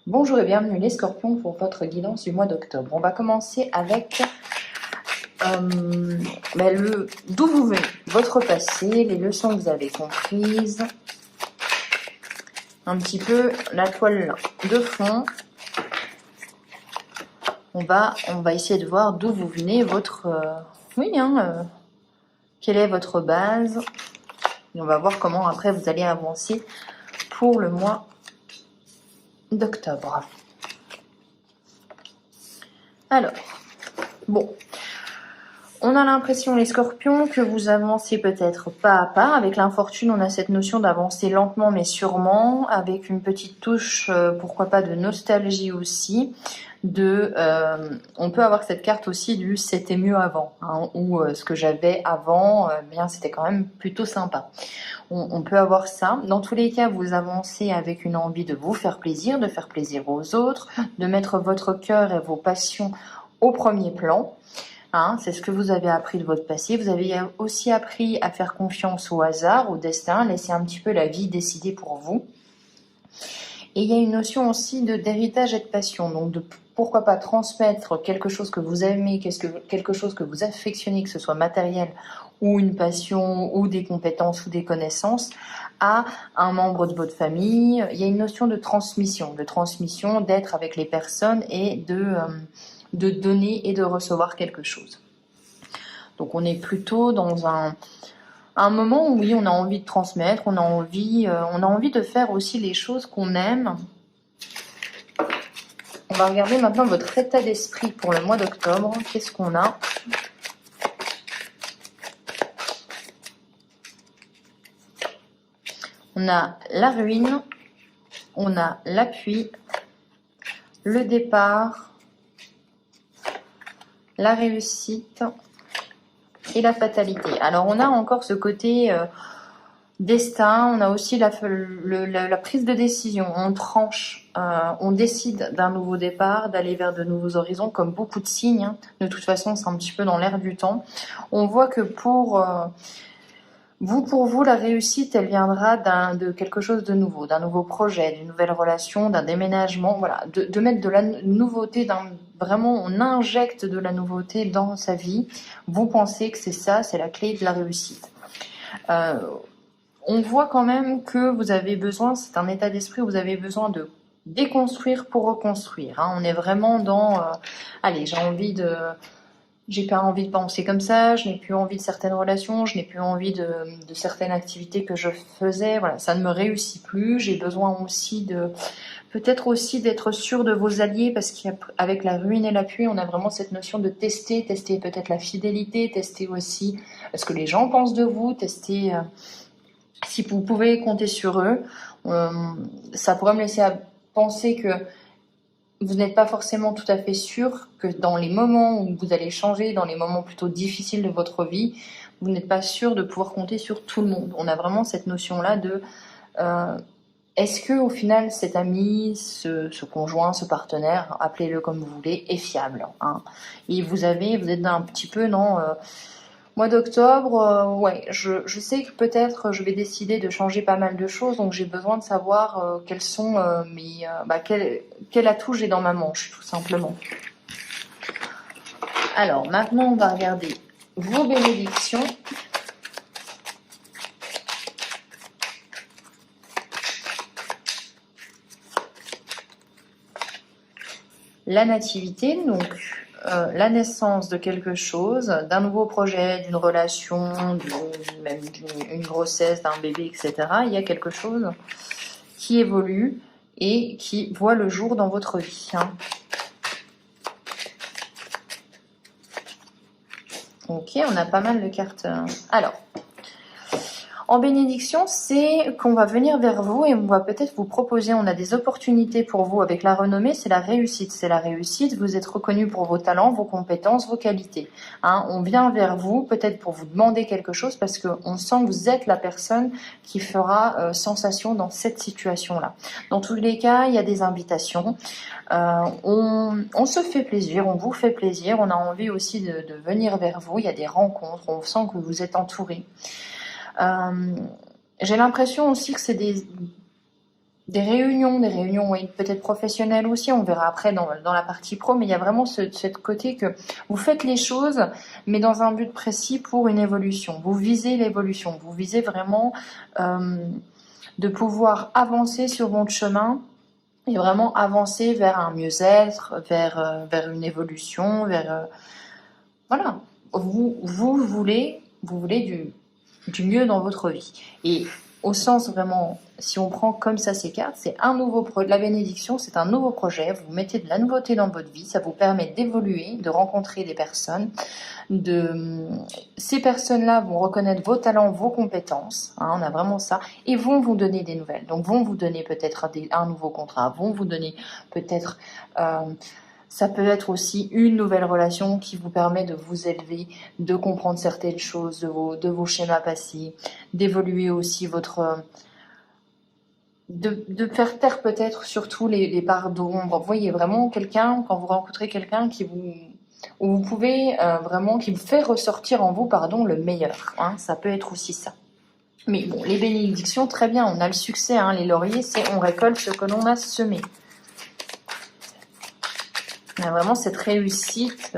Bonjour et bienvenue les scorpions pour votre guidance du mois d'octobre. On va commencer avec d'où vous venez, votre passé, les leçons que vous avez comprises, un petit peu la toile de fond. On va essayer de voir d'où vous venez, quelle est votre base. Et on va voir comment après vous allez avancer pour le mois d'octobre. Alors, bon, on a l'impression, les scorpions, que vous avancez peut-être pas à pas. Avec l'infortune, on a cette notion d'avancer lentement mais sûrement, avec une petite touche, pourquoi pas, de nostalgie aussi. On peut avoir cette carte aussi du c'était mieux avant, hein, ou ce que j'avais avant, bien c'était quand même plutôt sympa. On peut avoir ça. Dans tous les cas, vous avancez avec une envie de vous faire plaisir, de faire plaisir aux autres, de mettre votre cœur et vos passions au premier plan. Hein, c'est ce que vous avez appris de votre passé. Vous avez aussi appris à faire confiance au hasard, au destin, laisser un petit peu la vie décider pour vous. Et il y a une notion aussi d'héritage et de passion. Donc pourquoi pas transmettre quelque chose que vous aimez, quelque chose que vous affectionnez, que ce soit matériel ou une passion ou des compétences ou des connaissances, à un membre de votre famille. Il y a une notion de transmission, d'être avec les personnes et de donner et de recevoir quelque chose. Donc on est plutôt dans un moment où oui, on a envie de transmettre, on a envie de faire aussi les choses qu'on aime. On va regarder maintenant votre état d'esprit pour le mois d'octobre. Qu'est-ce qu'on a ? On a la ruine, on a l'appui, le départ, la réussite et la fatalité. Alors on a encore ce côté destin, on a aussi la prise de décision, on tranche, on décide d'un nouveau départ, d'aller vers de nouveaux horizons, comme beaucoup de signes, hein. De toute façon, c'est un petit peu dans l'air du temps. On voit que pour vous, la réussite, elle viendra de quelque chose de nouveau, d'un nouveau projet, d'une nouvelle relation, d'un déménagement, voilà, de mettre de la nouveauté, vraiment, on injecte de la nouveauté dans sa vie. Vous pensez que c'est ça, c'est la clé de la réussite. On voit quand même que vous avez besoin, c'est un état d'esprit où vous avez besoin de déconstruire pour reconstruire. Hein. On est vraiment dans, allez, j'ai pas envie de penser comme ça, je n'ai plus envie de certaines relations, je n'ai plus envie de certaines activités que je faisais. Voilà, ça ne me réussit plus. J'ai besoin aussi peut-être aussi d'être sûr de vos alliés, parce qu'avec la ruine et l'appui, on a vraiment cette notion de tester peut-être la fidélité, tester aussi ce que les gens pensent de vous, tester si vous pouvez compter sur eux. Ça pourrait me laisser à penser que vous n'êtes pas forcément tout à fait sûr que dans les moments où vous allez changer, dans les moments plutôt difficiles de votre vie, vous n'êtes pas sûr de pouvoir compter sur tout le monde. On a vraiment cette notion-là de est-ce que au final cet ami, ce conjoint, ce partenaire, appelez-le comme vous voulez, est fiable, hein. Et vous êtes un petit peu dans mois d'octobre, ouais, je sais que peut-être je vais décider de changer pas mal de choses, donc j'ai besoin de savoir quels sont quel atout j'ai dans ma manche, tout simplement. Alors, maintenant, on va regarder vos bénédictions. La nativité, donc la naissance de quelque chose, d'un nouveau projet, d'une relation, même d'une grossesse, d'un bébé, etc. Il y a quelque chose qui évolue et qui voit le jour dans votre vie. Hein. Ok, on a pas mal de cartes. Alors, en bénédiction, c'est qu'on va venir vers vous et on va peut-être vous proposer, on a des opportunités pour vous avec la renommée, c'est la réussite. C'est la réussite, vous êtes reconnu pour vos talents, vos compétences, vos qualités. Hein, on vient vers vous peut-être pour vous demander quelque chose parce qu'on sent que vous êtes la personne qui fera sensation dans cette situation-là. Dans tous les cas, il y a des invitations. On se fait plaisir, on vous fait plaisir, on a envie aussi de venir vers vous. Il y a des rencontres, on sent que vous êtes entouré. J'ai l'impression aussi que c'est des réunions, oui, peut-être professionnelles aussi, on verra après dans la partie pro, mais il y a vraiment ce côté que vous faites les choses, mais dans un but précis pour une évolution. Vous visez l'évolution, vous visez vraiment de pouvoir avancer sur votre chemin et vraiment avancer vers un mieux-être, vers une évolution, voilà. Vous voulez du mieux dans votre vie. Et au sens vraiment, si on prend comme ça ces cartes, c'est un nouveau projet. La bénédiction, c'est un nouveau projet. Vous mettez de la nouveauté dans votre vie. Ça vous permet d'évoluer, de rencontrer des personnes. Ces personnes-là vont reconnaître vos talents, vos compétences. On a vraiment ça. Et vont vous donner des nouvelles. Donc, vont vous donner peut-être un nouveau contrat. Vont vous donner peut-être... ça peut être aussi une nouvelle relation qui vous permet de vous élever, de comprendre certaines choses de vos schémas passés, d'évoluer aussi de faire taire peut-être surtout les parts d'ombre. Vous voyez vraiment quelqu'un, quand vous rencontrez quelqu'un où vous pouvez vraiment, qui vous fait ressortir en vous, le meilleur. Ça peut être aussi ça. Mais bon, les bénédictions, très bien, on a le succès. Les lauriers, c'est on récolte ce que l'on a semé. Il y a vraiment cette réussite.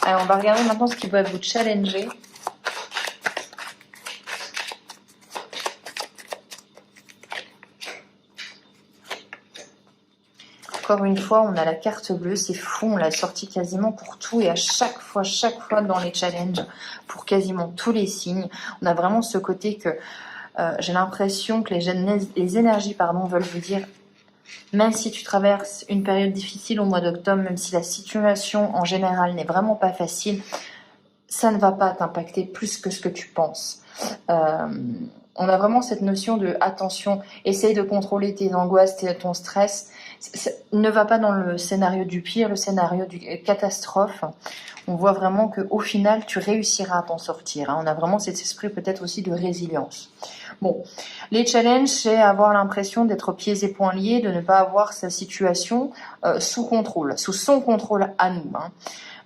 Alors, on va regarder maintenant ce qui va vous challenger. Encore une fois, on a la carte bleue, c'est fou, on l'a sortie quasiment pour tout et à chaque fois dans les challenges, pour quasiment tous les signes, on a vraiment ce côté que j'ai l'impression que les énergies veulent vous dire, même si tu traverses une période difficile au mois d'octobre, même si la situation en général n'est vraiment pas facile, ça ne va pas t'impacter plus que ce que tu penses. On a vraiment cette notion de attention, essaye de contrôler tes angoisses, ton stress. Ne va pas dans le scénario du pire, le scénario du catastrophe. On voit vraiment qu'au final, tu réussiras à t'en sortir. On a vraiment cet esprit peut-être aussi de résilience. Bon, les challenges, c'est avoir l'impression d'être pieds et poings liés, de ne pas avoir sa situation sous contrôle, sous son contrôle à nous.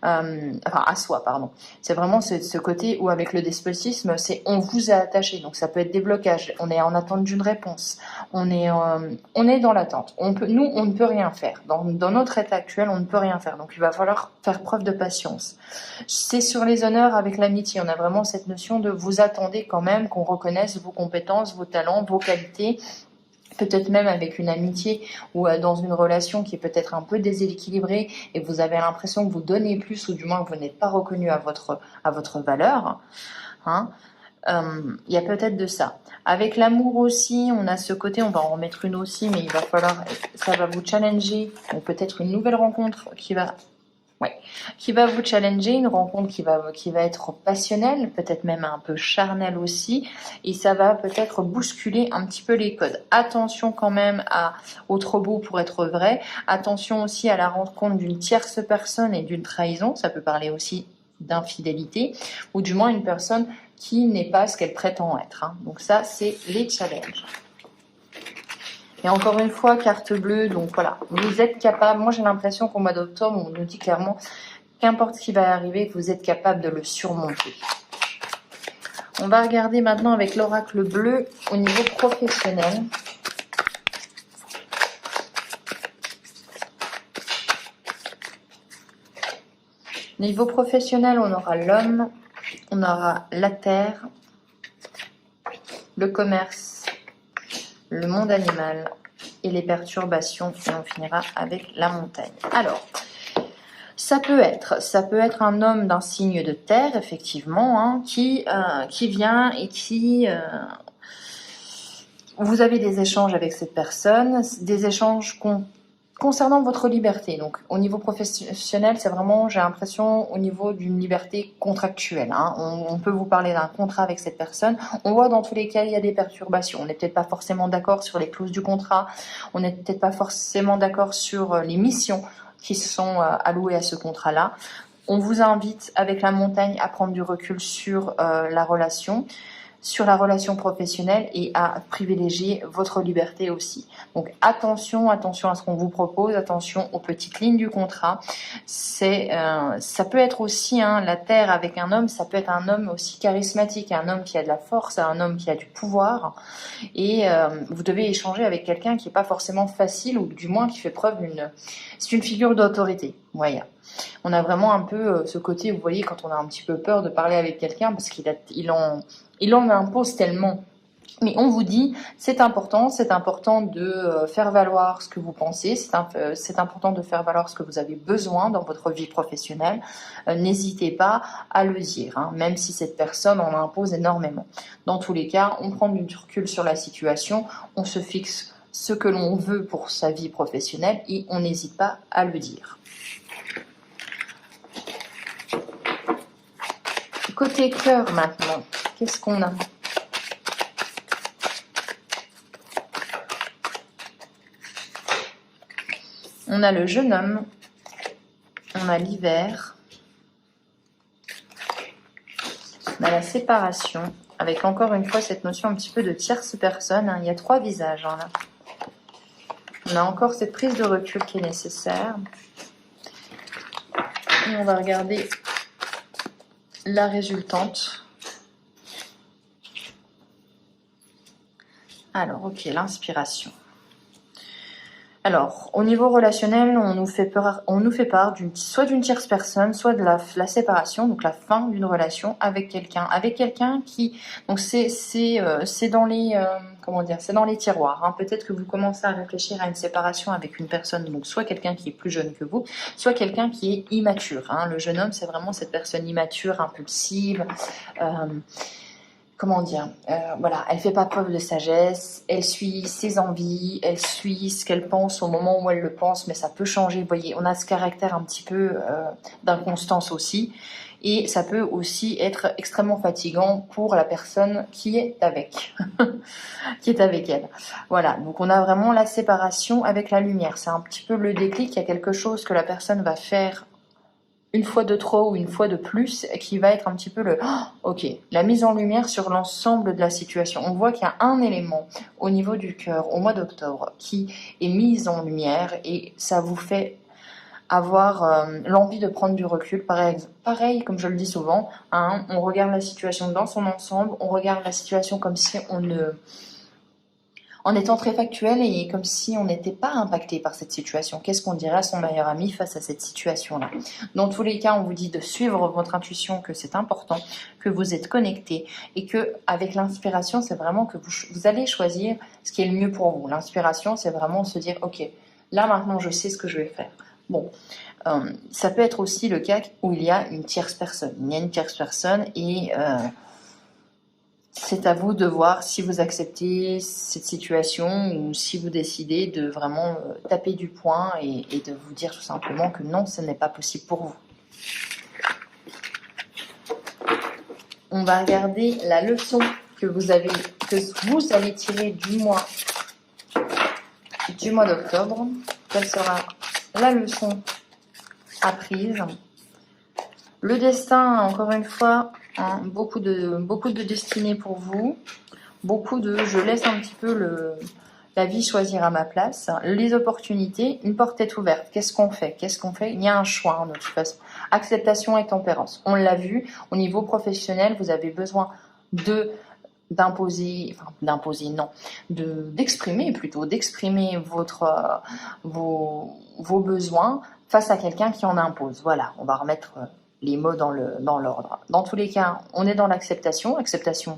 À soi, pardon. C'est vraiment ce côté où avec le despotisme, c'est on vous a attaché, donc ça peut être des blocages, on est en attente d'une réponse, on est dans l'attente. Nous, on ne peut rien faire. Dans notre état actuel, on ne peut rien faire, donc il va falloir faire preuve de patience. C'est sur les honneurs avec l'amitié, on a vraiment cette notion de vous attendez quand même qu'on reconnaisse vos compétences, vos talents, vos qualités, peut-être même avec une amitié ou dans une relation qui est peut-être un peu déséquilibrée et vous avez l'impression que vous donnez plus ou du moins que vous n'êtes pas reconnu à votre valeur. Il y a peut-être de ça. Avec l'amour aussi, on a ce côté, on va en remettre une aussi, mais ça va vous challenger, ou peut-être une nouvelle rencontre qui va vous challenger, une rencontre qui va être passionnelle, peut-être même un peu charnelle aussi, et ça va peut-être bousculer un petit peu les codes. Attention quand même au trop beau pour être vrai, attention aussi à la rencontre d'une tierce personne et d'une trahison, ça peut parler aussi d'infidélité, ou du moins une personne qui n'est pas ce qu'elle prétend être. Donc ça, c'est les challenges. Et encore une fois, carte bleue, donc voilà, vous êtes capable, moi j'ai l'impression qu'au mois d'octobre, on nous dit clairement, qu'importe ce qui va arriver, vous êtes capable de le surmonter. On va regarder maintenant avec l'oracle bleu au niveau professionnel. Niveau professionnel, on aura l'homme, on aura la terre, le commerce, le monde animal et les perturbations, et on finira avec la montagne. Alors, ça peut être un homme d'un signe de terre, effectivement, qui vient et qui... vous avez des échanges avec cette personne, des échanges concernant votre liberté. Donc, au niveau professionnel, c'est vraiment, j'ai l'impression, au niveau d'une liberté contractuelle. On peut vous parler d'un contrat avec cette personne. On voit dans tous les cas, il y a des perturbations. On n'est peut-être pas forcément d'accord sur les clauses du contrat. On n'est peut-être pas forcément d'accord sur les missions qui sont allouées à ce contrat-là. On vous invite, avec la montagne, à prendre du recul sur la relation. sur la relation professionnelle et à privilégier votre liberté aussi. Donc attention à ce qu'on vous propose, attention aux petites lignes du contrat. Ça peut être aussi la terre avec un homme, ça peut être un homme aussi charismatique, un homme qui a de la force, un homme qui a du pouvoir. Et vous devez échanger avec quelqu'un qui n'est pas forcément facile ou du moins qui fait preuve c'est une figure d'autorité. Voilà. On a vraiment un peu ce côté, vous voyez, quand on a un petit peu peur de parler avec quelqu'un parce qu'il en impose tellement. Mais on vous dit, c'est important de faire valoir ce que vous pensez, c'est important de faire valoir ce que vous avez besoin dans votre vie professionnelle. N'hésitez pas à le dire, même si cette personne en impose énormément. Dans tous les cas, on prend du recul sur la situation, on se fixe ce que l'on veut pour sa vie professionnelle et on n'hésite pas à le dire. Côté cœur maintenant, qu'est-ce qu'on a ? On a le jeune homme, on a l'hiver, on a la séparation, avec encore une fois cette notion un petit peu de tierce personne. Il y a 3 visages là. On a encore cette prise de recul qui est nécessaire. Et on va regarder la résultante. Alors, ok, l'inspiration. Alors, au niveau relationnel, on nous fait part soit d'une tierce personne, soit de la séparation, donc la fin d'une relation avec quelqu'un qui, donc c'est dans les c'est dans les tiroirs. Peut-être que vous commencez à réfléchir à une séparation avec une personne, donc soit quelqu'un qui est plus jeune que vous, soit quelqu'un qui est immature. Le jeune homme, c'est vraiment cette personne immature, impulsive. Voilà, elle fait pas preuve de sagesse, elle suit ses envies, elle suit ce qu'elle pense au moment où elle le pense, mais ça peut changer. Vous voyez, on a ce caractère un petit peu d'inconstance aussi, et ça peut aussi être extrêmement fatigant pour la personne qui est avec, qui est avec elle. Voilà, donc on a vraiment la séparation avec la lumière. C'est un petit peu le déclic. Il y a quelque chose que la personne va faire une fois de trop ou une fois de plus, qui va être un petit peu la mise en lumière sur l'ensemble de la situation. On voit qu'il y a un élément au niveau du cœur au mois d'octobre qui est mis en lumière et ça vous fait avoir l'envie de prendre du recul. Pareil, comme je le dis souvent, on regarde la situation dans son ensemble, on regarde la situation comme si en étant très factuel et comme si on n'était pas impacté par cette situation. Qu'est-ce qu'on dirait à son meilleur ami face à cette situation-là? Dans tous les cas, on vous dit de suivre votre intuition, que c'est important, que vous êtes connecté et que avec l'inspiration, c'est vraiment que vous allez choisir ce qui est le mieux pour vous. L'inspiration, c'est vraiment se dire, ok, là maintenant je sais ce que je vais faire. Bon, ça peut être aussi le cas où il y a une tierce personne. Il y a une tierce personne et c'est à vous de voir si vous acceptez cette situation ou si vous décidez de vraiment taper du poing et de vous dire tout simplement que non, ce n'est pas possible pour vous. On va regarder la leçon que vous allez tirer du mois d'octobre. Quelle sera la leçon apprise? Le destin, encore une fois, beaucoup de destinée pour vous. Je laisse un petit peu la vie choisir à ma place. Les opportunités, une porte est ouverte. Qu'est-ce qu'on fait? Il y a un choix de toute façon. Acceptation et tempérance. On l'a vu, au niveau professionnel, vous avez besoin d'exprimer vos besoins face à quelqu'un qui en impose. Voilà, on va remettre les mots dans l'ordre. Dans tous les cas, on est dans acceptation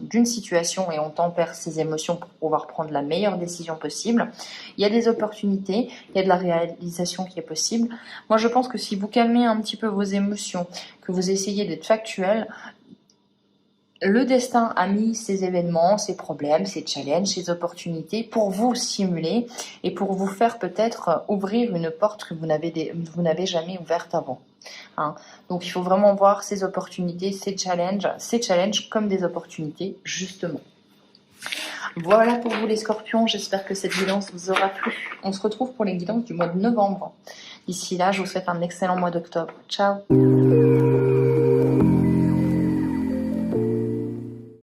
d'une situation et on tempère ses émotions pour pouvoir prendre la meilleure décision possible. Il y a des opportunités, il y a de la réalisation qui est possible. Moi, je pense que si vous calmez un petit peu vos émotions, que vous essayez d'être factuel, le destin a mis ces événements, ces problèmes, ces challenges, ces opportunités pour vous stimuler et pour vous faire peut-être ouvrir une porte que vous n'avez jamais ouverte avant. Donc il faut vraiment voir ces opportunités, ces challenges comme des opportunités justement. Voilà pour vous les scorpions, j'espère que cette guidance vous aura plu. On se retrouve pour les guidances du mois de novembre. D'ici là, je vous souhaite un excellent mois d'octobre. Ciao!